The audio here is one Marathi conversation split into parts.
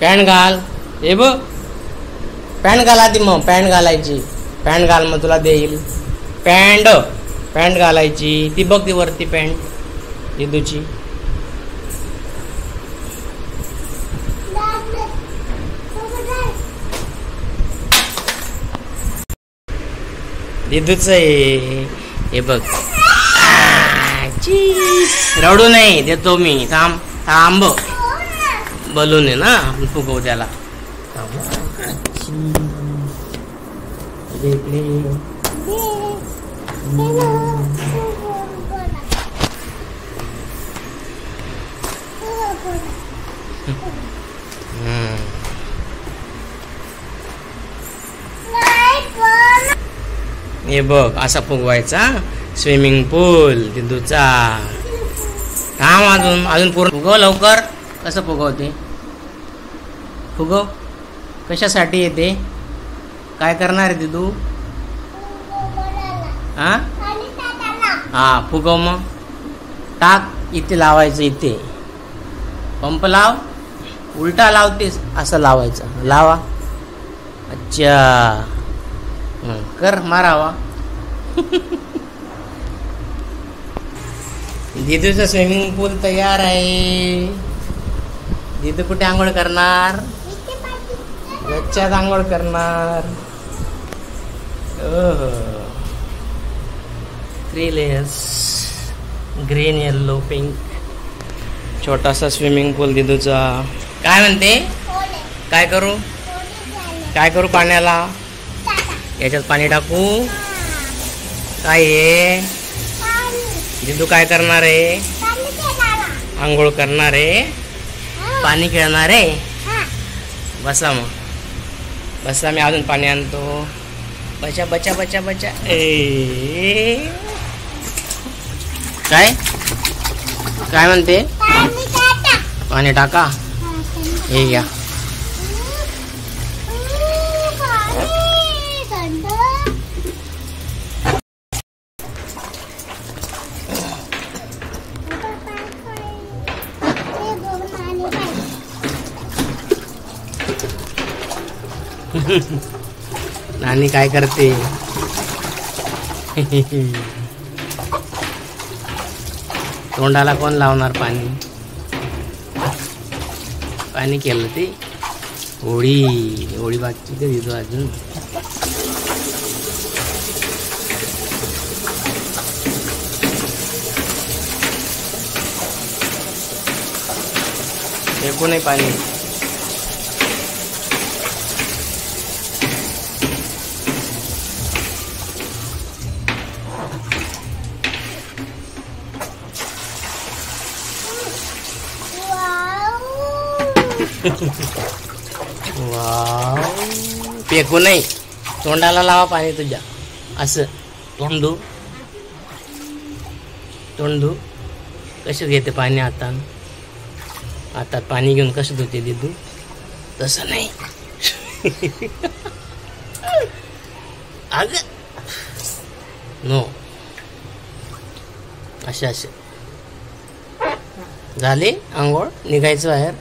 पॅन्ट घाल. हे बघ पॅन्ट घाल आधी, मग पॅन्ट घालायची. पॅन्ट घाल मग तुला देईल. पॅन्ट घालायची. ती बघ ती वरती पॅन्ट दिदूची. दिदूच आहे हे बघ. रडू नाही देतो मी. थांब बलून आहे ना, फुगव त्याला. हे बघ असा फुगवायचा स्विमिंग पूल दिदूचा. थांब अजून पूर्ण फुगव लवकर. कसं फुगवते? फुगव. कशासाठी येते? काय करणार आहे दिदू? हा फुगव. मग टाक इथे लावायचं. इथे पंप लाव. उलटा लावतेस असं लावायचं. लावा. अच्छा कर मारावा. दिदूचा स्विमिंग पूल तयार आहे. दिदू कुठे आंघोळ करणार? गच्च्यात आंघोळ करणार. Three layers green yellow pink. छोटासा स्विमिंग पूल दिदूचा. काय म्हणते? काय करू पाण्याला? याच्यात पाणी टाकू. काय आहे दिदू? काय करणार आहे? आंघोळ करणार आहे. पाणी खेळणार आहे. बसा मग बसा. मी अजून पाणी आणतो. बचा बचा बचा बचा. काय म्हणते? पाणी टाका. हे घ्या. नानी काय करते? तोंडाला कोण लावणार पाणी? पाणी केलं ते. होळी बाकी ते दिदू अजून. फेकू नाही पाणी. वाव. फेकू नाही. तोंडाला लावा पाणी तुझ्या. असं तोंड धू. कसं घेते पाणी हातात पाणी घेऊन कसं धुते दिदू? तसं नाही. अग नो. असे झाले आंघोळ. निघायचं बाहेर.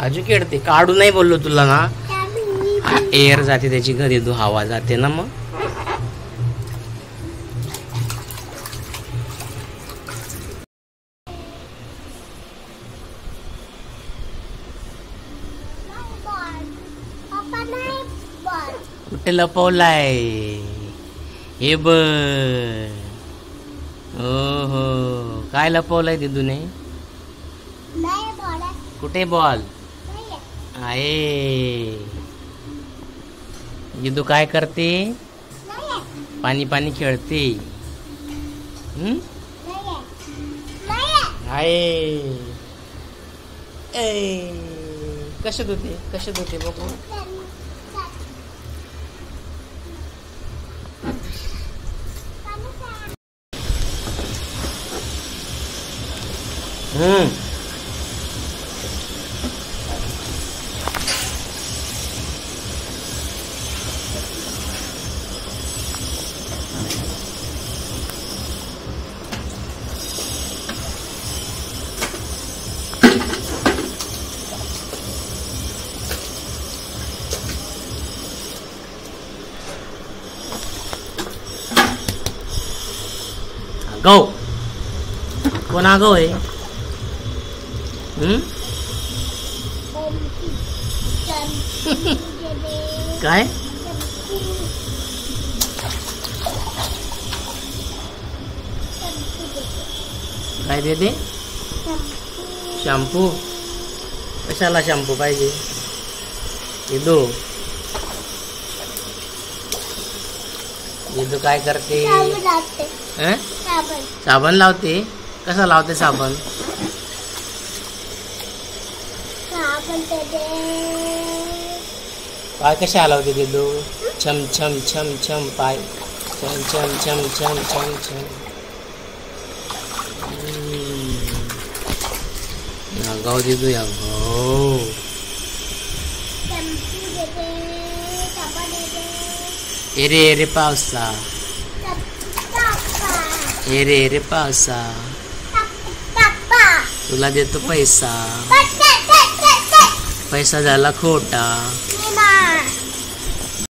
आजू खेळते. काढू नाही बोललो तुला ना. एअर जाते त्याची. घरी हवा जाते ना. मग कुठे लपवलाय? हे ब हो काय लपवलंय दिदूने? कुठे बॉल आहे? दिदू काय करते? पाणी खेळते. आहे. कसे धुते बघू. गौ कोण आगाऊ आहे? काय काय देते? शॅम्पू. कशाला शॅम्पू पाहिजे? दिदू दिदू काय करते? साबण लावते. कसा लावते साबण? पाय कशा लावते दिदू? छम छम छम छम पाय छम छम छम छम छम छम. गाव दिदू या गाव. एरे एरे पावसा, एरे एरे पावसा, तुला देतो पैसा, पैसा झाला खोटा.